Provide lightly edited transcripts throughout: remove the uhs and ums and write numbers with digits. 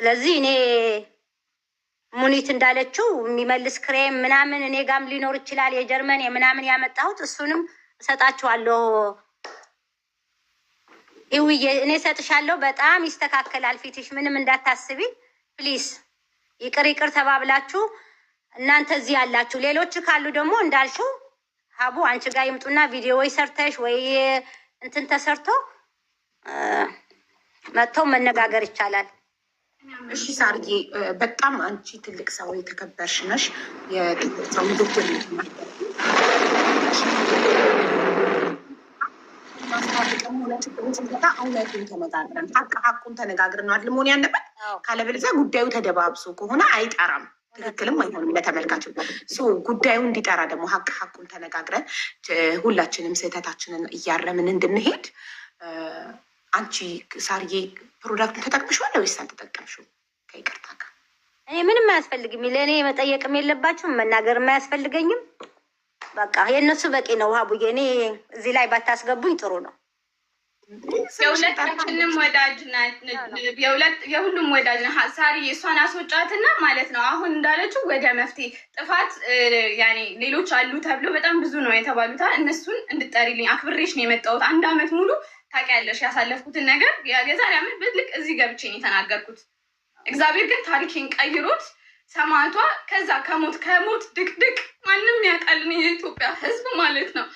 ስለዚህ እኔ ሙኒት እንዳለችው የሚመልስ ክሬም ምናምን እኔ ጋም ሊኖር ይችላል። የጀርመን የምናምን ያመጣሁት እሱንም እሰጣችኋለሁ። ይውዬ እኔ እሰጥሻለሁ። በጣም ይስተካከላል ፊትሽ፣ ምንም እንዳታስቢ ፕሊስ። ይቅር ይቅር ተባብላችሁ እናንተ እዚህ ያላችሁ፣ ሌሎች ካሉ ደግሞ እንዳልሽው ሀቡ አንቺ ጋር ይምጡና ቪዲዮ ወይ ሰርተሽ ወይ እንትን ተሰርቶ መጥተው መነጋገር ይቻላል። እሺ ሳርዬ፣ በጣም አንቺ ትልቅ ሰው የተከበርሽ ነሽ። የትልቅ ሰው ዶክተር እውነቱን ተነጋግረን ሀቁን ተነጋግረን ነው አይደል መሆን ያለበት። ካለበለዚያ ጉዳዩ ተደባብሶ ከሆነ አይጠራም፣ ትክክልም አይሆንም ለተመልካች። ጉዳዩ እንዲጠራ ደግሞ ሀቁን ተነጋግረን ሁላችንም ስህተታችንን እያረምን እንድንሄድ። አንቺ ሳርዬ ፕሮዳክቱን ተጠቅምሽዋል ወይስ አልተጠቀምሽውም? ከይቅርታ ጋር እኔ ምንም አያስፈልግም። ለእኔ መጠየቅም የለባችሁም መናገርም አያስፈልገኝም። በቃ የእነሱ በቂ ነው። ሀቡዬ እኔ እዚህ ላይ ባታስገቡኝ ጥሩ ነው። የሁለታችንም ወዳጅ ናት፣ የሁሉም ወዳጅ ና ሳሪ እሷን አስወጫትና ማለት ነው። አሁን እንዳለችው ወደ መፍትሄ ጥፋት ያኔ ሌሎች አሉ ተብሎ በጣም ብዙ ነው የተባሉት። እነሱን እንድጠሪልኝ አክብሬሽ ነው የመጣሁት። 1 ዓመት ሙሉ ታውቂያለሽ ያሳለፍኩትን ነገር የዛሬ ዓመት በልክ እዚህ ገብቼ ነው የተናገርኩት። እግዚአብሔር ግን ታሪኬን ቀይሮት ሰማዕቷ ከዛ ከሞት ድቅድቅ ማንም ያውቃልን የኢትዮጵያ ሕዝብ ማለት ነው።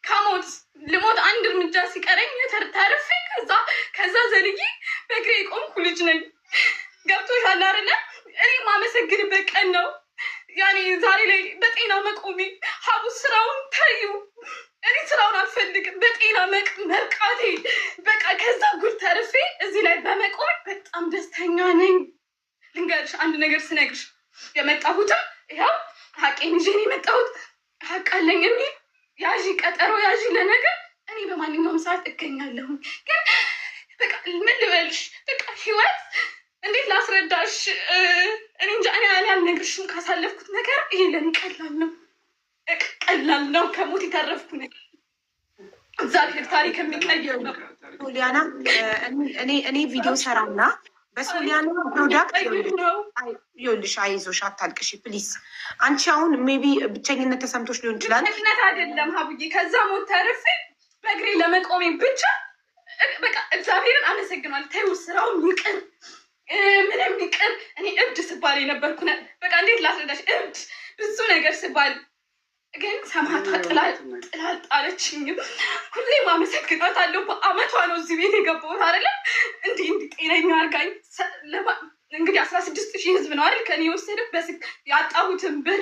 ከሞት ልሞት 1 እርምጃ ሲቀረኝ ተርፌ ከዛ ዘልዬ በእግሬ የቆምኩ ልጅ ነኝ። ገብቶሻል አይደለ? እኔ ማመሰግንበት ቀን ነው ያኔ ዛሬ ላይ በጤና መቆሜ። ሀቡ ስራውን ታዩ፣ እኔ ስራውን አልፈልግም። በጤና መርቃቴ በቃ ከዛ ጉድ ተርፌ እዚህ ላይ በመቆም በጣም ደስተኛ ነኝ። ልንገርሽ አንድ ነገር ስነግርሽ የመጣሁትም ያው ሀቄን ይዤ ነው የመጣሁት። ሀቅ አለኝ የሚል ያዢ ቀጠሮ ያዢ ለነገር እኔ በማንኛውም ሰዓት እገኛለሁ። ግን በቃ ምን ልበልሽ፣ በቃ ህይወት እንዴት ላስረዳሽ? እኔ እንጃ። እኔ አልነግርሽም ካሳለፍኩት ነገር ይሄ ለኔ ቀላል ነው። ከሞት የተረፍኩ ነኝ። እግዚአብሔር ታሪክ የሚቀይር ነው። ሶሊያና እኔ ቪዲዮ ሰራና በሶሊያና ፕሮዳክት ይኸውልሽ፣ አይዞሽ አታልቅሽ ፕሊዝ። አንቺ አሁን ሜቢ ብቸኝነት ተሰምቶች ሊሆን ይችላል። ምክንያት አይደለም ሀቡዬ፣ ከዛ ሞት ተርፌ በእግሬ ለመቆሜ ብቻ በቃ እግዚአብሔርን አመሰግናለሁ። ተይው ስራውን ይቅር ምንም ይቅር። እኔ እብድ ስባል የነበርኩ በቃ እንዴት ላስረዳሽ፣ እብድ ብዙ ነገር ስባል ግን ሰማዕቷ ጥላል ጣለችኝም። ሁሌም አመሰግናታለሁ። በአመቷ ነው እዚህ ቤት የገባሁት አይደለም። እንዲህ ጤነኛ አድርጋኝ እንግዲህ 16,000 ህዝብ ነው አይደል ከኔ የወሰደ ያጣሁትን ብር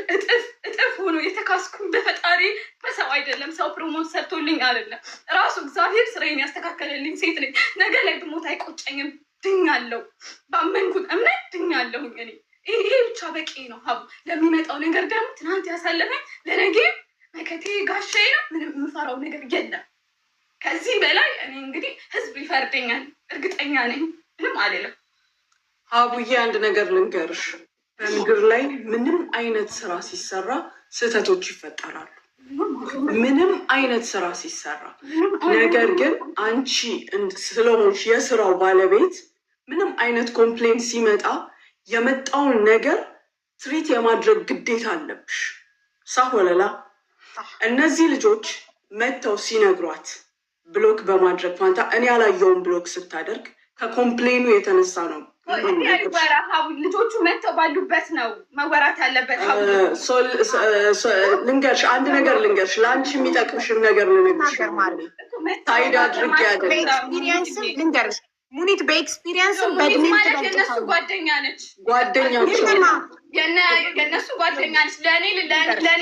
እጥፍ ሆኖ የተካስኩኝ በፈጣሪ በሰው አይደለም። ሰው ፕሮሞት ሰርቶልኝ አይደለም፣ ራሱ እግዚአብሔር ስራዬን ያስተካከለልኝ ሴት ነኝ። ነገ ላይ ብሞት አይቆጨኝም። ድኛለሁ፣ ባመንኩት እምነት ድኛለሁኝ እኔ። ይሄ ብቻ በቂ ነው ሀቡ። ለሚመጣው ነገር ደግሞ ትናንት ያሳለፈኝ ለነገ መከቴ ጋሻዬ ነው። ምንም የምፈራው ነገር የለም ከዚህ በላይ። እኔ እንግዲህ ህዝብ ይፈርደኛል እርግጠኛ ነኝ። ምንም አልልም። ሀቡዬ አንድ ነገር ልንገርሽ፣ በምድር ላይ ምንም አይነት ስራ ሲሰራ ስህተቶች ይፈጠራሉ። ምንም አይነት ስራ ሲሰራ፣ ነገር ግን አንቺ ስለሆንሽ የስራው ባለቤት ምንም አይነት ኮምፕሌንት ሲመጣ የመጣውን ነገር ትሪት የማድረግ ግዴታ አለብሽ። ሳሆለላ እነዚህ ልጆች መጥተው ሲነግሯት ብሎክ በማድረግ ፋንታ እኔ ያላየውን ብሎክ ስታደርግ ከኮምፕሌኑ የተነሳ ነው። ልጆቹ መጥተው ባሉበት ነው መወራት ያለበት። ልንገርሽ አንድ ነገር ልንገርሽ፣ ለአንቺ የሚጠቅምሽን ነገር ልነግርሽ ታይድ አድርጌ ልንገርሽ። ሙኒት በኤክስፒሪየንስም በእድሜ የእነሱ ጓደኛ ነች፣ የእነሱ ጓደኛ ነች። ለእኔ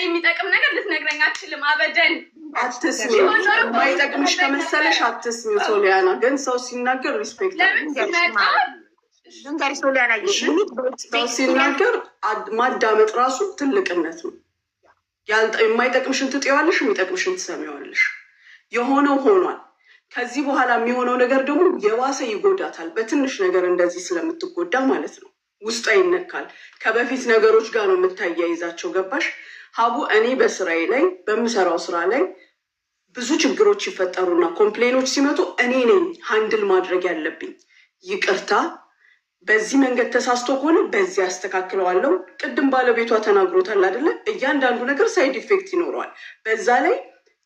የሚጠቅም ነገር ልትነግረኝ አትችልም። አበደን አትስሚ። የማይጠቅምሽ ከመሰለሽ አትስሚ። ሶሊያና ግን ሰው ሲናገር ሪስፔክት ሲናገር ማዳመጥ ራሱ ትልቅነት ነው። የማይጠቅምሽን ትጤዋለሽ፣ የሚጠቅምሽን ትሰሚዋለሽ። የሆነው ሆኗል። ከዚህ በኋላ የሚሆነው ነገር ደግሞ የባሰ ይጎዳታል። በትንሽ ነገር እንደዚህ ስለምትጎዳ ማለት ነው ውስጧ ይነካል። ከበፊት ነገሮች ጋር ነው የምታያይዛቸው። ገባሽ ሀቡ? እኔ በስራዬ ላይ በምሰራው ስራ ላይ ብዙ ችግሮች ይፈጠሩና ኮምፕሌኖች ሲመጡ እኔ ነኝ ሃንድል ማድረግ ያለብኝ። ይቅርታ በዚህ መንገድ ተሳስቶ ከሆነ በዚህ ያስተካክለዋለሁ። ቅድም ባለቤቷ ተናግሮታል አይደለ? እያንዳንዱ ነገር ሳይድ ኢፌክት ይኖረዋል። በዛ ላይ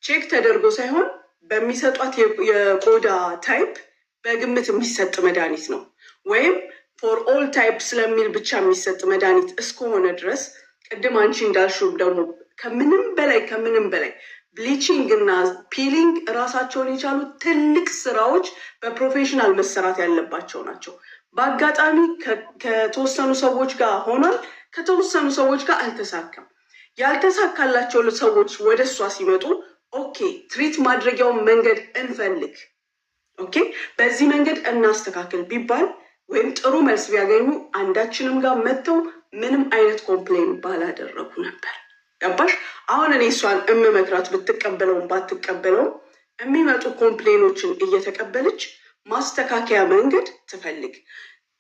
ቼክ ተደርጎ ሳይሆን በሚሰጧት የቆዳ ታይፕ በግምት የሚሰጥ መድኃኒት ነው። ወይም ፎር ኦል ታይፕ ስለሚል ብቻ የሚሰጥ መድኃኒት እስከሆነ ድረስ ቅድም አንቺ እንዳልሽው ደግሞ ከምንም በላይ ብሊቺንግ እና ፒሊንግ ራሳቸውን የቻሉ ትልቅ ስራዎች በፕሮፌሽናል መሰራት ያለባቸው ናቸው። በአጋጣሚ ከተወሰኑ ሰዎች ጋር ሆኗል፣ ከተወሰኑ ሰዎች ጋር አልተሳካም። ያልተሳካላቸው ሰዎች ወደ እሷ ሲመጡ ኦኬ ትሪት ማድረጊያውን መንገድ እንፈልግ፣ ኦኬ በዚህ መንገድ እናስተካክል ቢባል ወይም ጥሩ መልስ ቢያገኙ አንዳችንም ጋር መጥተው ምንም አይነት ኮምፕሌን ባላደረጉ ነበር። ገባሽ? አሁን እኔ እሷን እምመክራት ብትቀበለውም ባትቀበለውም የሚመጡ ኮምፕሌኖችን እየተቀበለች ማስተካከያ መንገድ ትፈልግ።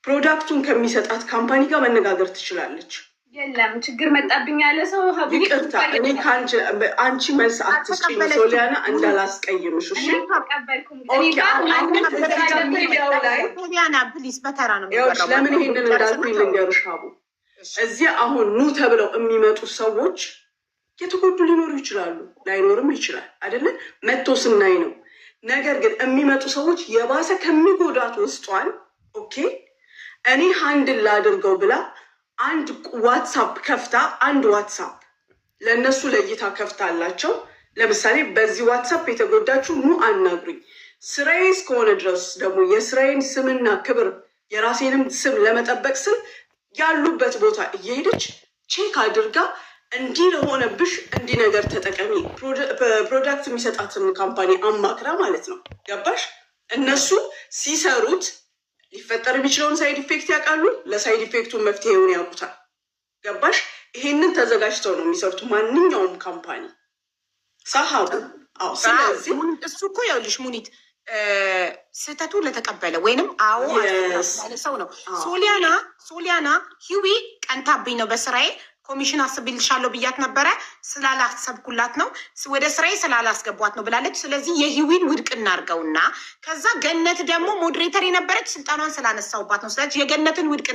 ፕሮዳክቱን ከሚሰጣት ካምፓኒ ጋር መነጋገር ትችላለች። የለም ችግር መጣብኝ ያለ ሰው ይቅርታ፣ እኔ አንቺ መልስ አትስጭኝ ሶሊያና፣ እንዳላስቀይምሽ። እሺ ለምን ይሄንን እንዳልኩኝ ልንገርሽ ሀቡ። እዚህ አሁን ኑ ተብለው የሚመጡ ሰዎች የተጎዱ ሊኖሩ ይችላሉ፣ ላይኖርም ይችላል አይደለ? መጥቶ ስናይ ነው። ነገር ግን የሚመጡ ሰዎች የባሰ ከሚጎዳት ውስጧን ኦኬ እኔ ሃንድል ላድርገው ብላ አንድ ዋትሳፕ ከፍታ አንድ ዋትሳፕ ለእነሱ ለእይታ ከፍታ አላቸው። ለምሳሌ በዚህ ዋትሳፕ የተጎዳችሁ ኑ አናግሩኝ። ስራዬ እስከሆነ ድረስ ደግሞ የስራዬን ስምና ክብር የራሴንም ስም ለመጠበቅ ስል ያሉበት ቦታ እየሄደች ቼክ አድርጋ እንዲህ ለሆነብሽ እንዲህ ነገር ተጠቀሚ፣ ፕሮዳክት የሚሰጣትን ካምፓኒ አማክራ ማለት ነው። ገባሽ? እነሱ ሲሰሩት ሊፈጠር የሚችለውን ሳይድ ኢፌክት ያውቃሉ። ለሳይድ ኢፌክቱ መፍትሄውን ያውቁታል። ገባሽ? ይሄንን ተዘጋጅተው ነው የሚሰሩት ማንኛውም ካምፓኒ ሳሀቡ። ስለዚህ እሱ እኮ ይኸውልሽ ሙኒት ስህተቱ ለተቀበለ ወይንም አዎ ያለ ሰው ነው። ሶሊያና ሂዊ ቀንታብኝ ነው በስራዬ ኮሚሽን አስብልሻለሁ ብያት ነበረ፣ ስላላሰብኩላት ነው ወደ ስራዬ ስላላስገቧት ነው ብላለች። ስለዚህ የሂዊን ውድቅ እናርገውና ከዛ ገነት ደግሞ ሞዴሬተር የነበረች ስልጣኗን ስላነሳውባት ነው። ስለዚህ የገነትን ውድቅ